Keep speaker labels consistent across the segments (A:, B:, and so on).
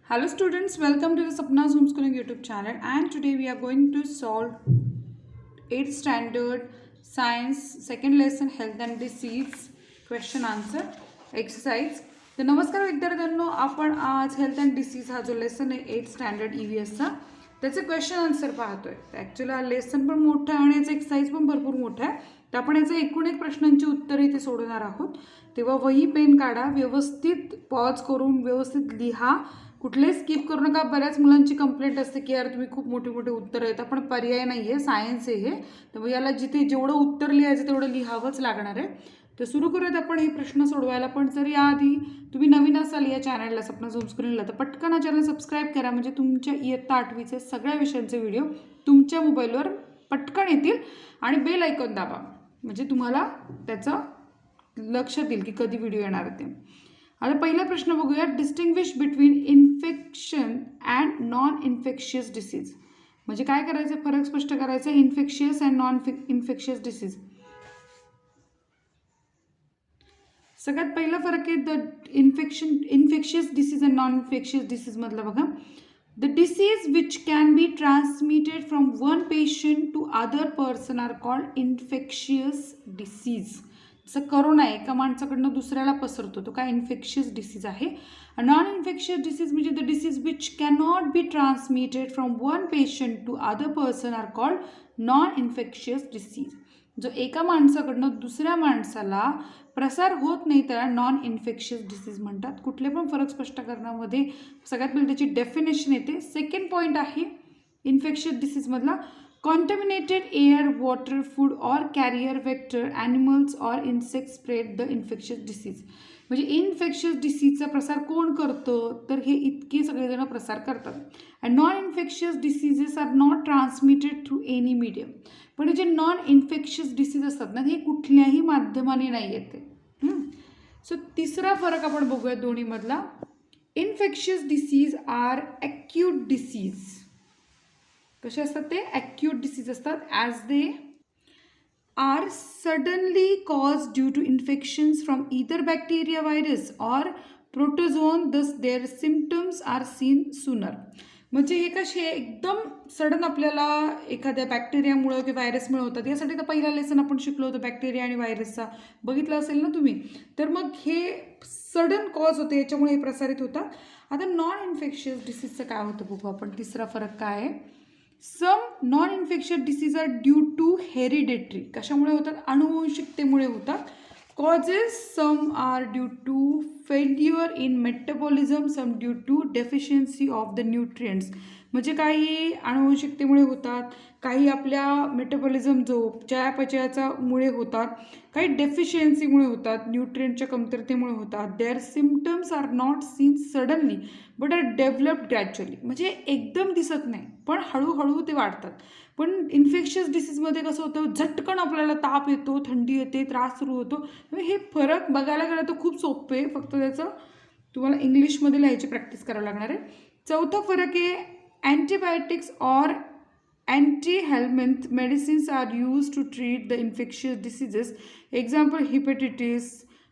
A: Hello students, welcome to the Sapna's Homeschooling YouTube channel, and today we are going to solve 8th standard science second lesson health and disease question answer exercise. तर नमस्कार विद्यार्थ्यांनो, आपण आज health and disease हा जो lesson आहे 8th standard EVSचा त्याचे question answer पाहतोय. ॲक्च्युअली हा लेसन पण मोठा आहे आणि याचा एक्सरसाइज पण भरपूर मोठा आहे. तर आपण याचे एकूण एक प्रश्नांची उत्तरे इथे सोडवणार आहोत. तेव्हा वही पेन काढा, व्यवस्थित पॉज करून व्यवस्थित लिहा, कुठले स्किप करू नका. बऱ्याच मुलांची कंप्लेंट असते की यार तुम्ही खूप मोठे मोठे उत्तर आहेत, पण पर्याय नाही आहे, सायन्स आहे हे, तर याला जिथे जेवढं उत्तर लिहायचं तेवढं लिहावंच लागणार आहे. तर सुरू करूयात आपण हे प्रश्न सोडवायला. पण जर याआधी तुम्ही नवीन असाल या चॅनलला सपनाज होमस्कूलिंगला, तर पटकन हा चॅनल सबस्क्राईब करा, म्हणजे तुमच्या इयत्ता 8वीचे सगळ्या विषयांचे व्हिडिओ तुमच्या मोबाईलवर पटकन येतील. आणि बेल आयकॉन दाबा, म्हणजे तुम्हाला त्याचं लक्षात येईल की कधी व्हिडिओ येणार ते. आता पहिला प्रश्न बघूया. Distinguish between infection and non infectious disease. म्हणजे काय करायचं, फरक स्पष्ट करायचा infectious and non infectious disease. सगळ्यात पहिला फरक आहे the infectious disease and non infectious disease मधला बघा. The disease which can be transmitted from one patient to other person are called infectious disease. जसं करोना आहे, एका माणसाकडनं दुसऱ्याला पसरतो, तो काय इन्फेक्शियस डिसीज आहे. नॉन इन्फेक्शियस डिसीज म्हणजे the disease which cannot be transmitted from one patient to other person are called non infectious disease. जो एका माणसाकडनं दुसऱ्या माणसाला प्रसार होत नाही त्याला नॉन इन्फेक्शियस डिसीज म्हणतात. कुठले पण फरक स्पष्ट करण्यामध्ये सगळ्यात पहिले त्याची डेफिनेशन येते. सेकंड पॉईंट आहे infectious डिसीजमधला, contaminated air, water, food or carrier vector, animals or insects spread the infectious disease. म्हणजे इन्फेक्शियस डिसीजचा प्रसार कोण करतं, तर हे इतके सगळेजण प्रसार करतात. And non infectious diseases are not transmitted through any medium. पण जे नॉन इन्फेक्शियस डिसीज असतात ना, हे कुठल्याही माध्यमाने नाही येते. सो तिसरा फरक आपण बघूया दोन्हीमधला. Infectious disease are acute disease. कसे असतात ते, ॲक्यूट डिसीज असतात. As they are suddenly cause due to infections from either bacteria, virus or protozoan, thus their symptoms are seen sooner. म्हणजे हे कसे एकदम सडन आपल्याला एखाद्या बॅक्टेरियामुळं किंवा व्हायरसमुळे होतात. यासाठी तर पहिला लेसन आपण शिकलो होतो बॅक्टेरिया आणि व्हायरसचा, बघितलं असेल ना तुम्ही. तर मग हे सडन कॉज होते, याच्यामुळे हे प्रसारित होतात. आता नॉन इन्फेक्शियस डिसीजचं काय होतं बघू आपण. तिसरा फरक काय आहे. Some non infectious disease are due to hereditary. कशामुळे होतात, अनुवंशिकतेमुळे होतात. Causes some are due to failure in metabolism, some due to deficiency of the nutrients. म्हणजे काही अनुवंशिकतेमुळे होतात, काही आपल्या मेटाबॉलिझम जो चयापचयाचा मुळे होतात, काही डेफिशियन्सीमुळे होतात, न्यूट्रिएंटच्या कमतरतेमुळे होतात. Their symptoms are not seen suddenly but are developed gradually. म्हणजे एकदम दिसत नाही, पण हळूहळू ते वाढतात. पण इन्फेक्शियस डिसीजमध्ये कसं होतं, झटकन आपल्याला ताप येतो, थंडी येते, त्रास सुरू होतो. हे फरक बघायला गेलं तर खूप सोपे आहे, फक्त त्याचं तुम्हाला इंग्लिशमध्ये लिहायची प्रॅक्टिस करावं लागणार आहे. चौथा फरक आहे antibiotics or anti helminth medicines are use to treat the infectious diseases. Example hepatitis,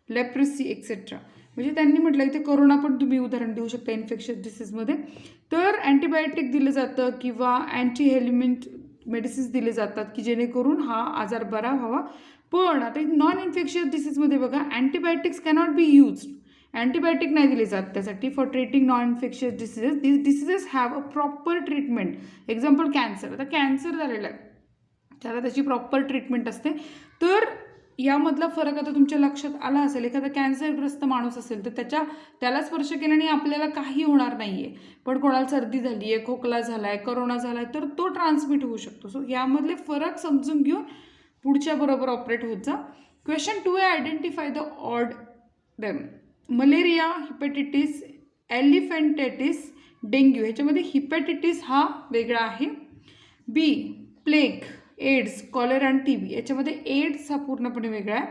A: leprosy etcetera. म्हणजे त्यांनी म्हटलं इथे कोरोना पण तुम्ही उदाहरण देऊ शकता इन्फेक्शियस डिसीजमध्ये. तर अँटीबायोटिक दिलं जातं किंवा अँटी-हेल्मिंथ मेडिसिन्स दिले जातात की जेणेकरून हा आजार बरा व्हावा. पण आता नॉन इन्फेक्शियस डिसीजमध्ये बघा, antibiotics cannot be use. Antibiotic नाही दिले जात त्यासाठी for treating non infectious diseases. This diseases have a proper treatment. Example cancer. आता कॅन्सर झालेलं आहे, त्याला त्याची प्रॉपर ट्रीटमेंट असते. तर यामधला फरक आता तुमच्या लक्षात आला असेल. एखादा कॅन्सरग्रस्त माणूस असेल तर त्याला स्पर्श केल्याने आपल्याला काही होणार नाही आहे, पण कोणाला सर्दी झाली आहे, खोकला झाला आहे, करोना झाला आहे, तर तो ट्रान्समिट होऊ शकतो. सो यामधले फरक समजून घेऊन पुढच्या बरोबर ऑपरेट होत जा. क्वेश्चन 2 आहे identify the odd them. Malaria, hepatitis, elephantiasis, dengue. ह्याच्यामध्ये हिपॅटिटिस हा वेगळा आहे. बी प्लेग, एड्स, कॉलेरा आणि TB. याच्यामध्ये एड्स हा पूर्णपणे वेगळा आहे.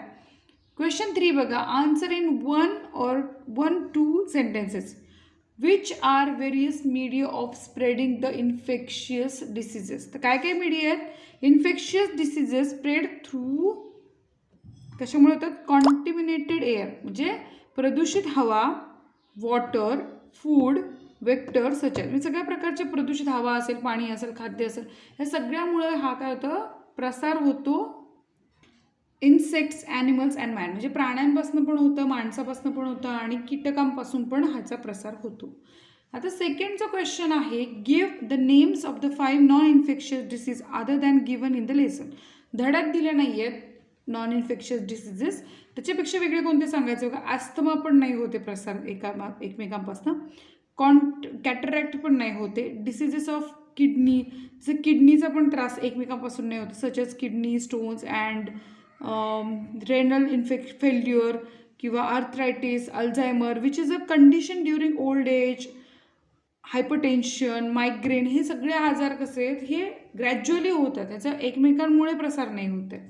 A: क्वेश्चन 3 बघा. Answer in 1 or 2 sentences. Which are various media of spreading the infectious diseases. तर काय काय मीडिया आहेत. इन्फेक्शियस डिसीजेस स्प्रेड थ्रू कशामुळे होतात, कॉन्टिमिनेटेड एअर म्हणजे प्रदूषित हवा, वॉटर, फूड, वेक्टर सच म्हणजे सगळ्या प्रकारचे प्रदूषित हवा असेल, पाणी असेल, खाद्य असेल, या सगळ्यामुळे हा काय होतं, प्रसार होतो इन्सेक्ट्स, ॲनिमल्स अँड मॅन, म्हणजे प्राण्यांपासून पण होतं, माणसापासून पण होतं आणि कीटकांपासून पण ह्याचा प्रसार होतो. आता सेकंडचा क्वेश्चन आहे, give the names of the 5 non infectious disease other than given in the lesson. धड्यात दिले नाही आहेत नॉन इन्फेक्शियस डिसीजेस, त्याच्यापेक्षा वेगळे कोणते सांगायचे बघा. अस्थमा पण नाही होते प्रसार एकमेकांपासून, कॅटरॅक्ट पण नाही होते, डिसीजेस ऑफ किडनी, जसं किडनीचा पण त्रास एकमेकांपासून नाही होतो, such as kidney stones and renal failure किंवा arthritis, Alzheimer which is a condition during old age, hypertension, migraine, हे सगळे आजार कसे आहेत, हे ग्रॅज्युअली होतात, त्याचा एकमेकांमुळे प्रसार नाही होत आहे.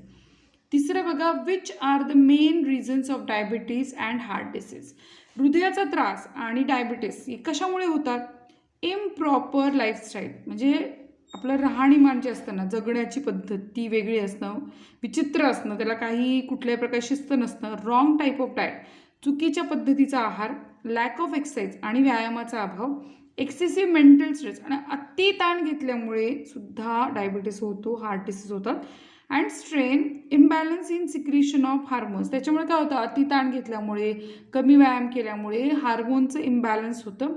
A: तिसरं बघा, which are the main reasons of diabetes and heart disease. हृदयाचा त्रास आणि डायबिटीस हे कशामुळे होतात, इम्प्रॉपर लाईफस्टाईल, म्हणजे आपलं राहणीमान जे असतं ना, जगण्याची पद्धत ती वेगळी असणं, विचित्र असणं, त्याला काही कुठल्याही प्रकारे शिस्त नसणं, रॉंग टाईप ऑफ डाएट, चुकीच्या पद्धतीचा आहार, लॅक ऑफ एक्सरसाइज आणि व्यायामाचा अभाव, एक्सेसिव्ह मेंटल स्ट्रेस आणि अति ताण घेतल्यामुळे सुद्धा डायबिटीस होतो, हार्ट डिसीज होतात. And strain, imbalance in secretion of hormones, त्याच्यामुळे काय होतं, अति ताण घेतल्यामुळे, कमी व्यायाम केल्यामुळे हार्मोनचं इम्बॅलन्स होतं.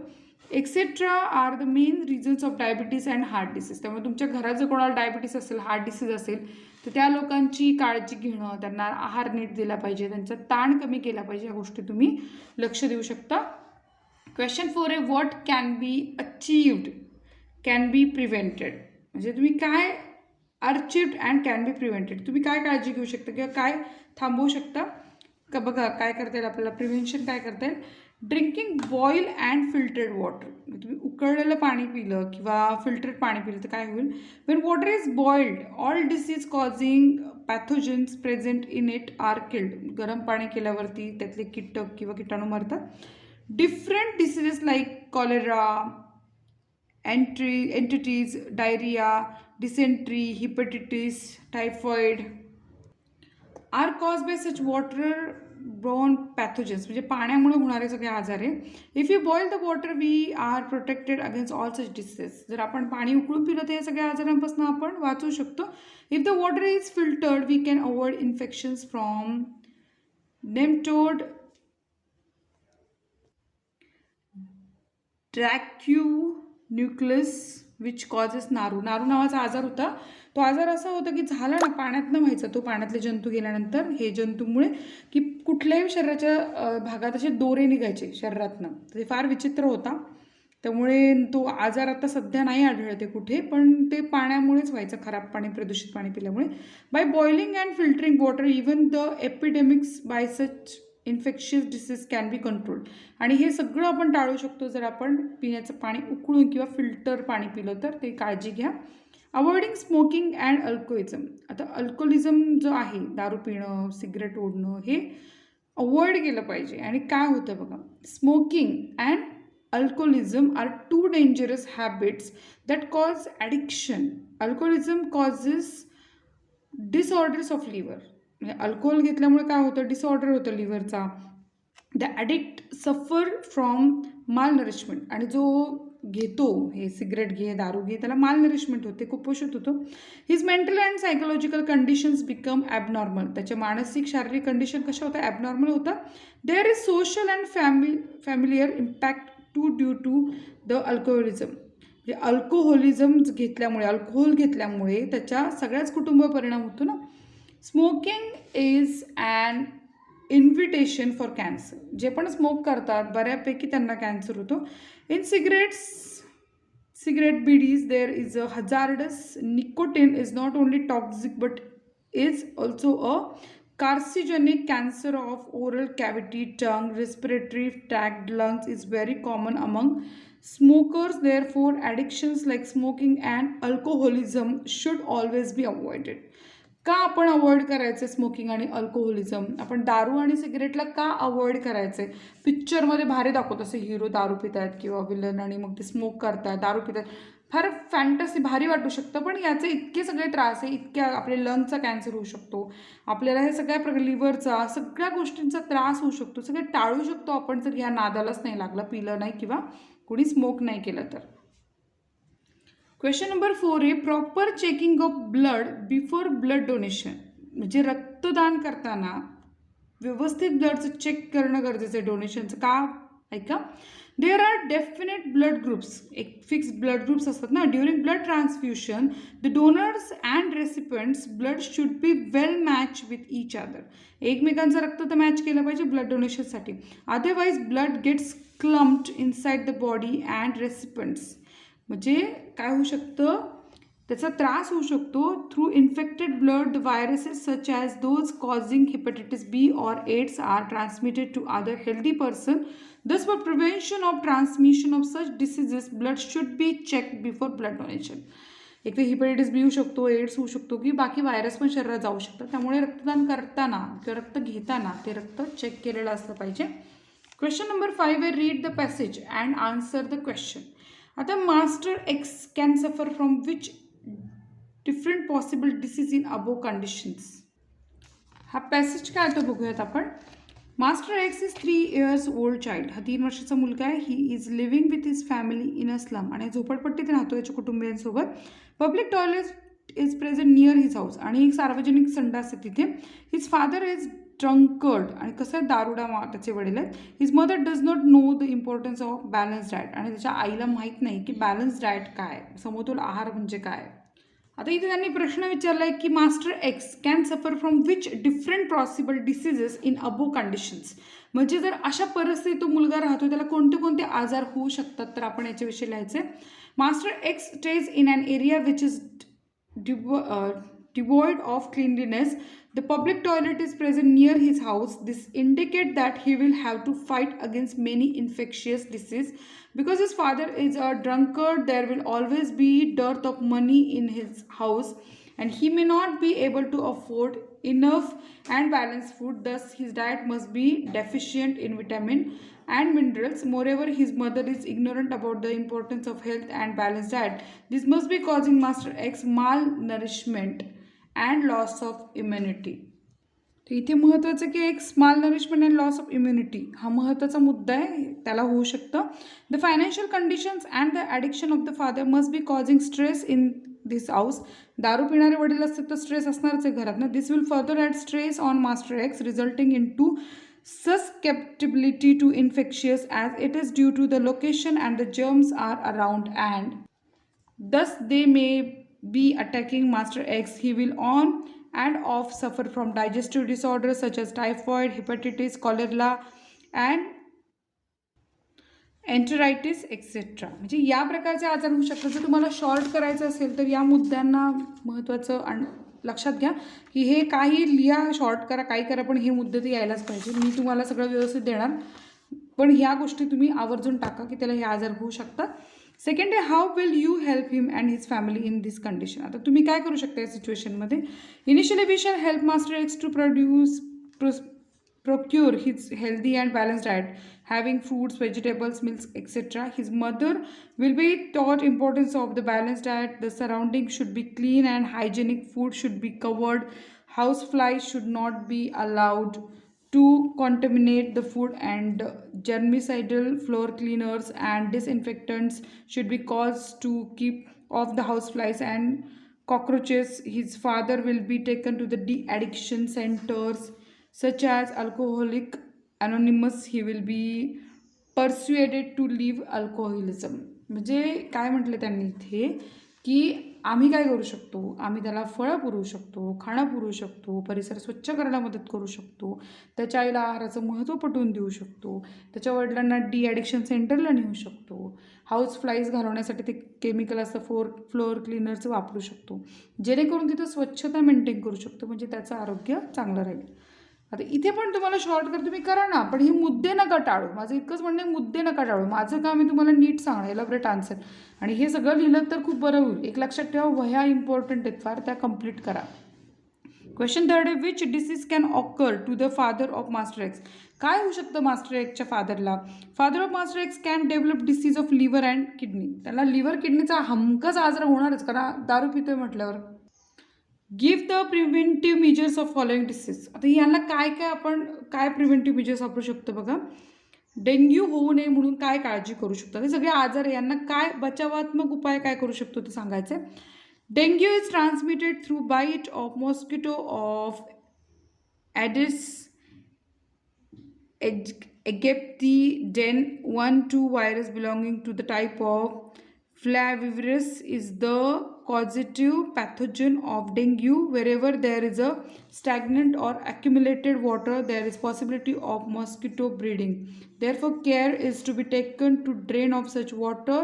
A: Etcetera are the main reasons of diabetes and heart disease. त्यामुळे तुमच्या घरात जर कोणाला डायबिटीस असेल, हार्ट डिसीज असेल, तर त्या लोकांची काळजी घेणं, त्यांना आहार नीट दिला पाहिजे, त्यांचा ताण कमी केला पाहिजे, या गोष्टी तुम्ही लक्ष देऊ शकता. क्वेश्चन 4 आहे, what can be achieved can be prevented, म्हणजे तुम्ही काय achieved and can be prevented, तुम्ही काय काळजी घेऊ शकता किंवा काय थांबवू शकता का. बघा काय करता येईल आपल्याला, प्रिव्हेन्शन काय करता येईल, drinking boil and filtered water, तुम्ही उकळलेलं पाणी पिलं किंवा फिल्टर्ड पाणी पिलं तर काय होईल, when water is boiled all disease causing pathogens present in it are killed, गरम पाणी केल्यावरती त्यातले कीटक किंवा कीटाणू मरतात. Different diseases like cholera, enteritis, diarrhoea, dysentery, hepatitis, typhoid are cause by such water borne pathogens, म्हणजे पाण्यामुळे होणारे सगळे आजार आहे. If you boil the water we are protected against all such diseases, जर आपण पाणी उकळून पिलं तर या सगळ्या आजारांपासून आपण वाचू शकतो. If the water is filtered we can avoid infections from nematode, nucleus which causes नारू नावाचा आजार होता. तो आजार असा होता की झाला ना, पाण्यातनं व्हायचा, तो पाण्यातले जंतू गेल्यानंतर हे जंतूमुळे की कुठल्याही शरीराच्या भागात असे दोरे निघायचे शरीरातनं, ते फार विचित्र होता. त्यामुळे तो आजार आता सध्या नाही आढळते कुठे, पण ते पाण्यामुळेच व्हायचं, खराब पाणी, प्रदूषित पाणी पिल्यामुळे. By boiling and filtering water even the epidemics by such infectious disease can be control, आणि हे सगळं आपण टाळू शकतो जर आपण पिण्याचं पाणी उकळून किंवा फिल्टर पाणी पिलं तर, ते काळजी घ्या. अवॉइडिंग स्मोकिंग अँड अल्कोहोलिझम, आता अल्कोहोलिझम जो आहे, दारू पिणं, सिगरेट ओढणं, हे अवॉइड केलं पाहिजे. आणि काय होतं बघा, smoking and alcoholism are two dangerous habits that cause addiction. Alcoholism causes disorders of liver, म्हणजे अल्कोहोल घेतल्यामुळे काय होतं, डिसऑर्डर होतं लिव्हरचा. The addict suffer from malnourishment, आणि जो घेतो, हे सिगरेट घे, दारू घे, त्याला माल नरिशमेंट होते, कुपोषित होतो. His mental and psychological conditions become abnormal, त्याचे मानसिक शारीरिक कंडिशन कशा होतात, ॲबनॉर्मल होतात. There is social and familiar impact due to the alcoholism, म्हणजे अल्कोहोलिझम घेतल्यामुळे, अल्कोहोल घेतल्यामुळे त्याच्या सगळ्याच कुटुंबावर परिणाम होतो ना. Smoking is an invitation for cancer, जे पण स्मोक करतात बऱ्यापैकी त्यांना कॅन्सर होतो. In cigarette bidis there is a hazardous, nicotine is not only toxic but is also a कार्सिजेनिक. Cancer of oral cavity, tongue, respiratory tract, lungs is very common among smokers. Therefore addictions like smoking and alcoholism should always be avoided. का आपण avoid करायचं smoking आणि alcoholism, आपण दारू आणि सिगरेटला का avoid करायचं. पिक्चरमध्ये भारी दाखवत असे, हिरो दारू पित आहेत किंवा विलन, आणि मग ते स्मोक करतात, दारू पितात, फार फॅन्टसी भारी वाटू शकतं, पण याचे इतके सगळे त्रास आहे, इतक्या आपले लंगचा कॅन्सर होऊ शकतो, आपल्याला हे सगळ्या लिव्हरचा, सगळ्या गोष्टींचा त्रास होऊ शकतो. सगळे टाळू शकतो आपण जर ह्या नादालाच नाही लागलं, पिलं नाही किंवा कोणी स्मोक नाही केलं तर. क्वेश्चन नंबर 4 आहे proper checking of blood before blood donation. म्हणजे रक्तदान करताना व्यवस्थित ब्लडचं चेक करणं गरजेचं आहे डोनेशनचं. का? ऐका. There are definite blood groups, एक फिक्स ब्लड ग्रुप्स असतात ना. During blood transfusion the donors and recipients blood should be well match with each other. एकमेकांचं रक्त तर मॅच केलं पाहिजे ब्लड डोनेशनसाठी. Otherwise blood gets clumped inside the body and recipients. म्हणजे काय होऊ शकतं, त्याचा त्रास होऊ शकतो. Through infected blood the viruses such as those causing hepatitis B or AIDS are transmitted to other healthy person. Thus, for prevention of transmission of such diseases, blood should be checked before blood donation. एक तर hepatitis बी होऊ शकतो, AIDS होऊ शकतो, की बाकी virus पण शरीरात जाऊ शकतात. त्यामुळे रक्तदान करताना किंवा रक्त घेताना ते रक्त चेक केलेलं असलं पाहिजे. क्वेश्चन नंबर 5 आहे read the passage and answer the question. आता master X can suffer from which different possible disease in above conditions. हा पॅसेज काय तो बघूयात आपण. Master X is 3 years old child. हा 3 वर्षाचा मुलगा आहे. He is living with his family in a slum. आणि झोपडपट्टीत राहतो याच्या कुटुंबियांसोबत. Public toilet is present near his house. आणि एक सार्वजनिक संडास आहे तिथे. His father is drunkard. आणि कसं आहे दारुडा त्याचे वडील आहेत. His mother does not know the importance of balance diet. आणि त्याच्या आईला माहीत नाही की बॅलन्स डाएट काय, समतोल आहार म्हणजे काय. आता इथे त्यांनी प्रश्न विचारला आहे की master X can suffer from which different possible diseases in above conditions. म्हणजे जर अशा परिस्थितीत तो मुलगा राहतो त्याला कोणते कोणते आजार होऊ शकतात, तर आपण याच्याविषयी लिहायचे. Master ex stage in an area which is devoid of cleanliness. The public toilet is present near his house. This indicates that he will have to fight against many infectious diseases. Because his father is a drunkard, there will always be dearth of money in his house and he may not be able to afford enough and balanced food. Thus, his diet must be deficient in vitamin and minerals. Moreover, his mother is ignorant about the importance of health and balanced diet. This must be causing Master X malnourishment and loss of immunity. तर इथे महत्त्वाचं की एक small nourishment and loss of immunity हा महत्त्वाचा मुद्दा आहे, त्याला होऊ शकतं. The financial conditions and the addiction of the father must be causing stress in this house. दारू पिणारे वडील असतात तर स्ट्रेस असणारच आहे घरात ना. This will further add stress on master X resulting in to susceptibility to infectious as it is due to the location and the germs are around and thus they may be attacking Master X. He will on and off suffer from digestive disorders such as typhoid, hepatitis, cholera and enteritis etcetera. म्हणजे या प्रकारचे आजार होऊ शकतात. जर तुम्हाला short करायचं असेल तर या मुद्द्यांना महत्त्वाचं लक्षात घ्या की हे काही लिहा, शॉर्ट करा, काही करा, पण हे मुद्दे तर यायलाच पाहिजे. मी तुम्हाला सगळं व्यवस्थित देणार, पण ह्या गोष्टी तुम्ही आवर्जून टाका की त्याला हे आजार होऊ शकतात. सेकंड आहे how will you help him and his family in this condition. आता तुम्ही काय करू शकता या सिच्युएशनमध्ये. Initially we shall help master X to procure his healthy and balanced diet, having fruits, vegetables, milks, etc. His mother will be taught importance of the balanced diet. The surroundings should be clean and hygienic. Food should be covered. House flies should not be allowed to contaminate the food, and germicidal floor cleaners and disinfectants should be caused to keep off the house flies and cockroaches. His father will be taken to the de-addiction centers such as Alcoholic Anonymous. He will be persuaded to leave alcoholism. म्हणजे काय म्हटलं त्यांनी इथे की आम्ही काय करू शकतो, आम्ही त्याला फळं पुरवू शकतो, खाणं पुरवू शकतो, परिसर स्वच्छ करायला मदत करू शकतो, त्याच्या आईला आहाराचं महत्त्व पटवून देऊ शकतो, त्याच्या वडिलांना डी-ॲडिक्शन सेंटरला नेऊ शकतो, हाऊस फ्लाईज घालवण्यासाठी ते केमिकल असतं फ्लोअर क्लीनरचं वापरू शकतो, जेणेकरून तिथं स्वच्छता मेंटेन करू शकतो, म्हणजे त्याचं आरोग्य चांगलं राहील. आता इथे पण तुम्हाला शॉर्टकट तुम्ही करा ना, पण हे मुद्दे नका टाळू. माझं इतकंच म्हणणं मुद्दे नका टाळू. माझं काम आहे तुम्हाला नीट सांगणं, एलॅबोरेट आन्सर. आणि हे सगळं लिहिलं तर खूप बरं होईल. एक लक्षात ठेवा, वह्या इम्पॉर्टंट आहेत फार, त्या कम्प्लीट करा. क्वेश्चन थर्ड आहे which disease can occur to the father of master X. काय होऊ शकतं मास्टर एक्सच्या फादरला. Father of master X can develop disease of liver and kidney. त्याला लिव्हर किडनीचा हमखास आजार होणारच, कारण दारू पितोय म्हटल्यावर. Give the preventive measures of following disease. आता यांना काय काय आपण काय प्रिव्हेंटिव्ह मेजर्स वापरू शकतो बघा. डेंग्यू होऊ नये म्हणून काय काळजी करू शकतो, हे सगळे आजार आहे, यांना काय बचावात्मक उपाय काय करू शकतो ते सांगायचं आहे. Dengue is transmitted through bite of mosquito of Aedes Aegypti den 1-2 virus belonging to the type of Flavivirus is the causative pathogen of dengue. Wherever there is a stagnant or accumulated water, there is possibility of mosquito breeding. Therefore, care is to be taken to drain off such water.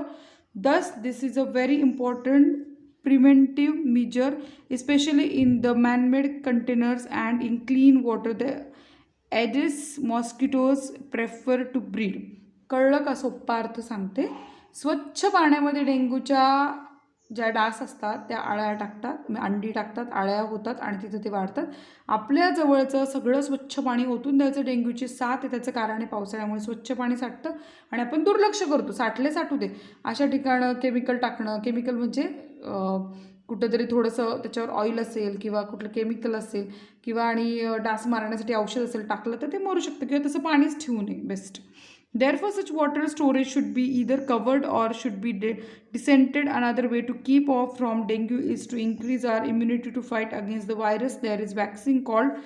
A: Thus, this is a very important preventive measure, especially in the man-made containers and in clean water. The Aedes mosquitoes prefer to breed. कळलं का? सोप्पा अर्थ सांगते. स्वच्छ पाण्यामध्ये डेंग्यूच्या ज्या डास असतात त्या अळ्या टाकतात, अंडी टाकतात, अळ्या होतात आणि तिथं ते वाढतात. आपल्या जवळचं सगळं स्वच्छ पाणी ओतून द्यायचं. डेंग्यूची साथ आहे त्याचं कारण आहे पावसाळ्यामुळे स्वच्छ पाणी साठतं आणि आपण दुर्लक्ष करतो. साठू दे अशा ठिकाणं केमिकल टाकणं. केमिकल म्हणजे कुठंतरी थोडंसं त्याच्यावर ऑइल असेल किंवा कुठलं केमिकल असेल किंवा आणि डास मारण्यासाठी औषध असेल टाकलं तर ते मरू शकतं किंवा तसं पाणीच ठेवू नये best. Therefore, such water storage should be either covered or should be decanted. Another way to keep off from dengue is to increase our immunity to fight against the virus. There is vaccine called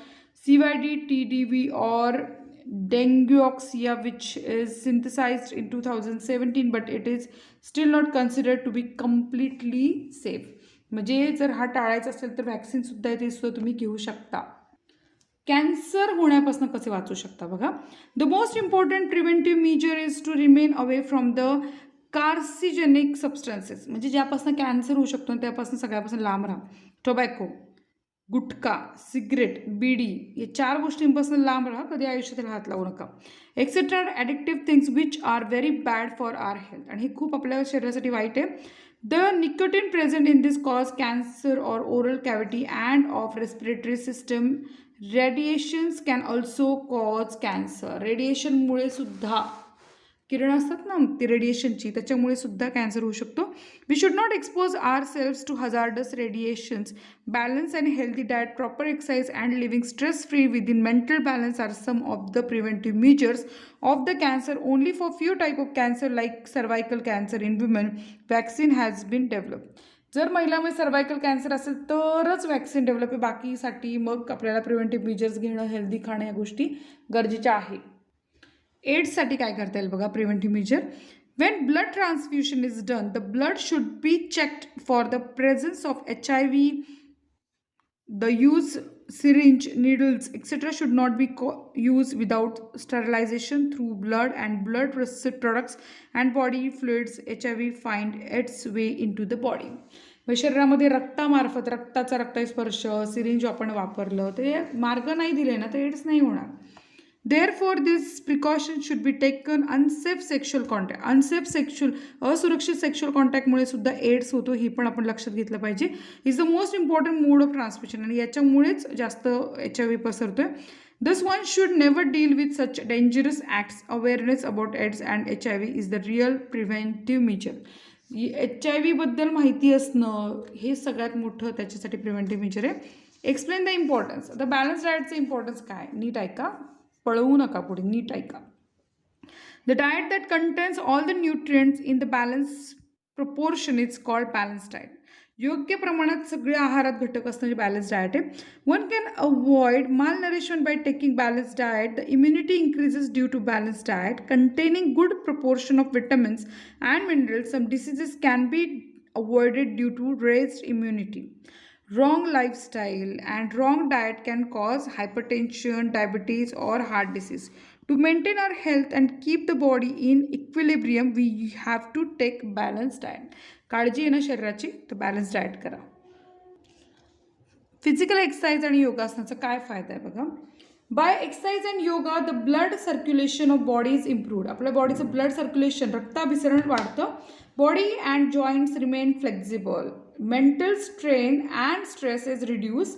A: CYD, TDV or Dengueoxia which is synthesized in 2017 but it is still not considered to be completely safe. म्हणजे जर हा टाळायचा असेल तर वॅक्सिनसुद्धा आहे, ते सुद्धा तुम्ही घेऊ शकता. कॅन्सर होण्यापासून कसे वाचू शकता बघा. The most important preventive measure is to remain away from the carcinogenic substances. म्हणजे ज्यापासून कॅन्सर होऊ शकतो त्यापासून सगळ्यापासून लांब राहा. टोबॅको, गुटखा, सिगरेट, बीडी या 4 गोष्टींपासून लांब राहा. कधी आयुष्यात हात लावू नका. Etcetera addictive things which are very bad for our health. आणि हे खूप आपल्या शरीरासाठी वाईट आहे. The nicotine present in this cause cancer or oral cavity and of respiratory system. Radiations can also cause cancer. Radiation मुळे सुद्धा किरण असतात ना ती रेडिएशनची, त्याच्यामुळे सुद्धा कॅन्सर होऊ शकतो. We should not expose ourselves to hazardous radiations. Balance and healthy diet, proper exercise and living stress free within mental balance are some of the preventive measures of the cancer. Only for few type of cancer like cervical cancer in women vaccine has been developed. जर महिलांमध्ये cervical cancer असेल तरच vaccine develop आहे. बाकीसाठी मग आपल्याला preventive measures घेणं, healthy खाणं या गोष्टी गरजेच्या आहेत. एड्ससाठी काय करता येईल बघा preventive measure. When blood transfusion is done the blood should be checked for the presence of HIV. The use syringe, needles, etc. should not be used without sterilization. Through blood and blood products and body fluids, HIV find its way into the body. शरीरामध्ये रक्तामार्फत रक्ताचा स्पर्श syringe आपण वापरलं ते मार्ग नाही दिले ना तर एड्स नाही होणार. Therefore, this precaution should be taken. Unsafe sexual contact, असुरक्षित सेक्शुअल कॉन्टॅक्टमुळे सुद्धा एड्स होतो, हे पण आपण लक्षात घेतलं पाहिजे. Is the most important mode of transmission आणि याच्यामुळेच जास्त HIV पसरतोय. Thus one should never deal with such dangerous acts. Awareness about AIDS and HIV is the real preventive measure. HIV बद्दल माहिती असणं हे सगळ्यात मोठं त्याच्यासाठी प्रिव्हेंटिव्ह मेजर आहे. Explain the importance. आता बॅलन्स डाएटचं इम्पॉर्टन्स काय, नीट ऐका, पळवू नका पुढे, नीट ऐका. The diet that contains all the nutrients in the balance proportion is called balance diet. योग्य प्रमाणात सगळे आहारात घटक असणारी बॅलन्स डाएट आहे. वन कॅन अवॉइड माल nourishment by taking balance diet. The immunity increases due to balanced diet containing good proportion of vitamins and minerals. Some diseases can be avoided due to raised immunity. Wrong lifestyle and wrong diet can cause hypertension, diabetes or heart disease. To maintain our health and keep the body in equilibrium, we have to take balanced diet. काळजी आहे ना शरीराची तर balance diet करा. Physical exercise आणि योगासनाचा काय फायदा आहे बघा. By exercise and yoga the blood circulation of body is improved. आपल्या बॉडीचं ब्लड सर्क्युलेशन रक्ताभिसरण वाढतं. Body and joints remain flexible. Mental strain and stress is reduce.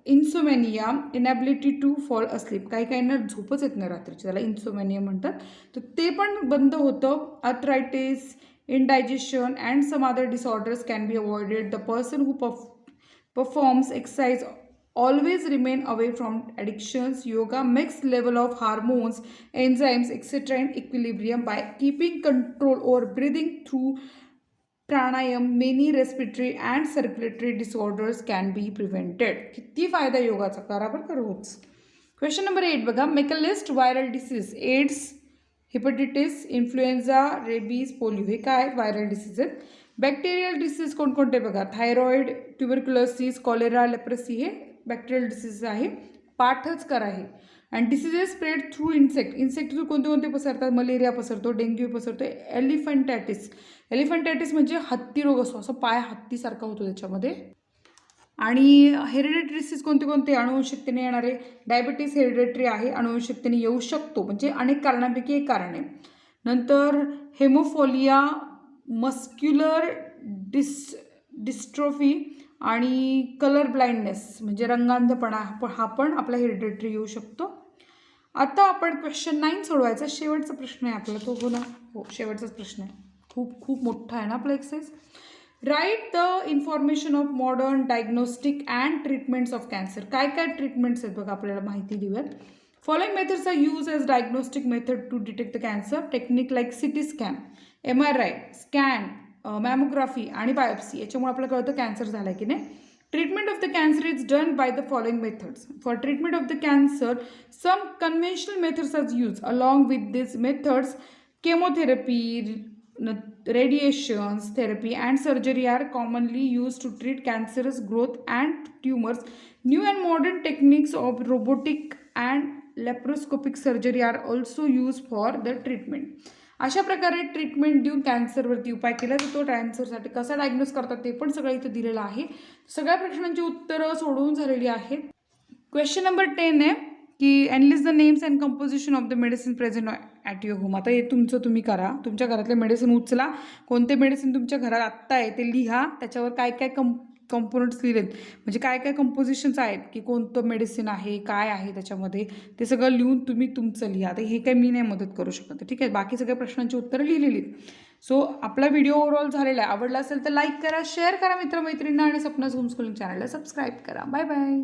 A: Insomnia, inability to fall asleep. काही काहींना झोपच येत नाही रात्रीची, त्याला इन्सोमेनिया म्हणतात, तर ते पण बंद होतं. Arthritis, indigestion and some other disorders can be avoided. The person who performs exercise always remain away from addictions. Yoga makes level of hormones, enzymes, etc. in equilibrium. By keeping control over breathing through pranayam, many respiratory and circulatory disorders can be prevented. किती फायदा योगाचा, करा बरं का रोज. Question number 8 बघा, make a list viral disease. AIDS, hepatitis, influenza, rabies, polio हे काय आहेत? व्हायरल डिसीज आहेत. बॅक्टेरियल डिसीज कोणकोणते बघा, थायरॉइड, ट्युबरक्युलोसिस, कॉलेरा, लेप्रसी हे बॅक्टेरियल डिसीज आहे. पाठच करा हे. And diseases spread through insect. Insect through कोणते कोणते पसरतात? मलेरिया पसरतो, डेंग्यू पसरतो, एलिफंटॅटिस. एलिफंटॅटिस म्हणजे हत्ती रोग असतो, असं पाय हत्तीसारखा होतो त्याच्यामध्ये. आणि हेरिडेटरी डिसीज कोणते कोणते? अनुवंशिकतेने येणारे. डायबिटीस हेरिडेटरी आहे, अनुवंशिकतेने येऊ शकतो, म्हणजे अनेक कारणांपैकी एक कारण आहे. नंतर हेमोफोलिया, मस्क्युलर डिस्ट्रोफी आणि कलर ब्लाइंडनेस म्हणजे रंगांधपणा, हा पण आपला हेरिडेटरी येऊ शकतो. आता आपण क्वेश्चन 9 सोडवायचा. शेवटचा प्रश्न आहे आपला तो. हो ना, हो शेवटचाच प्रश्न आहे. खूप खूप मोठा आहे ना आपला exercise. Write the information of modern diagnostic and treatments of cancer. काय काय ट्रीटमेंट्स आहेत बघा, आपल्याला माहिती देऊयात. Following methods are use as diagnostic method to detect the cancer. Technique like CT scan, MRI scan, mammography आणि बायोप्सी, याच्यामुळे आपल्याला कळतं कॅन्सर झाला की नाही. Treatment of the cancer is done by the following methods. For treatment of the cancer, some conventional methods are used. Along with these methods, chemotherapy, radiations therapy and surgery are commonly used to treat cancerous growth and tumors. New and modern techniques of robotic and laparoscopic surgery are also used for the treatment. अशा प्रकारे treatment देऊन कॅन्सरवरती उपाय केला जातो. कॅन्सरसाठी कसा diagnose करतात ते पण सगळं इथं दिलेलं आहे. सगळ्या प्रश्नांची उत्तरं सोडवून झालेली आहेत. क्वेश्चन नंबर 10 आहे की analyst the names and composition of the medicine present at your home. आता हे तुमचं तुम्ही करा. तुमच्या घरातले मेडिसिन उचला. कोणते मेडिसिन तुमच्या घरात आत्ता आहे ते लिहा. त्याच्यावर काय काय कंपोनंट्स लिहिलेत, म्हणजे काय काय कंपोजिशन्स आहेत की कोणतं मेडिसिन आहे, काय आहे त्याच्यामध्ये, ते सगळं लिहून तुम्ही तुमचं लिहा. आता हे काही मी नाही मदत करू शकत, ठीक आहे. बाकी सगळ्या प्रश्नांची उत्तरं लिहिलेली. सो आपला व्हिडिओ ओव्हरऑल झालेला आहे. आवडला असेल तर लाईक करा, शेअर करा मित्रमैत्रिणींना आणि सपनाज होमस्कूलिंग चॅनलला सबस्क्राईब करा. Bye bye.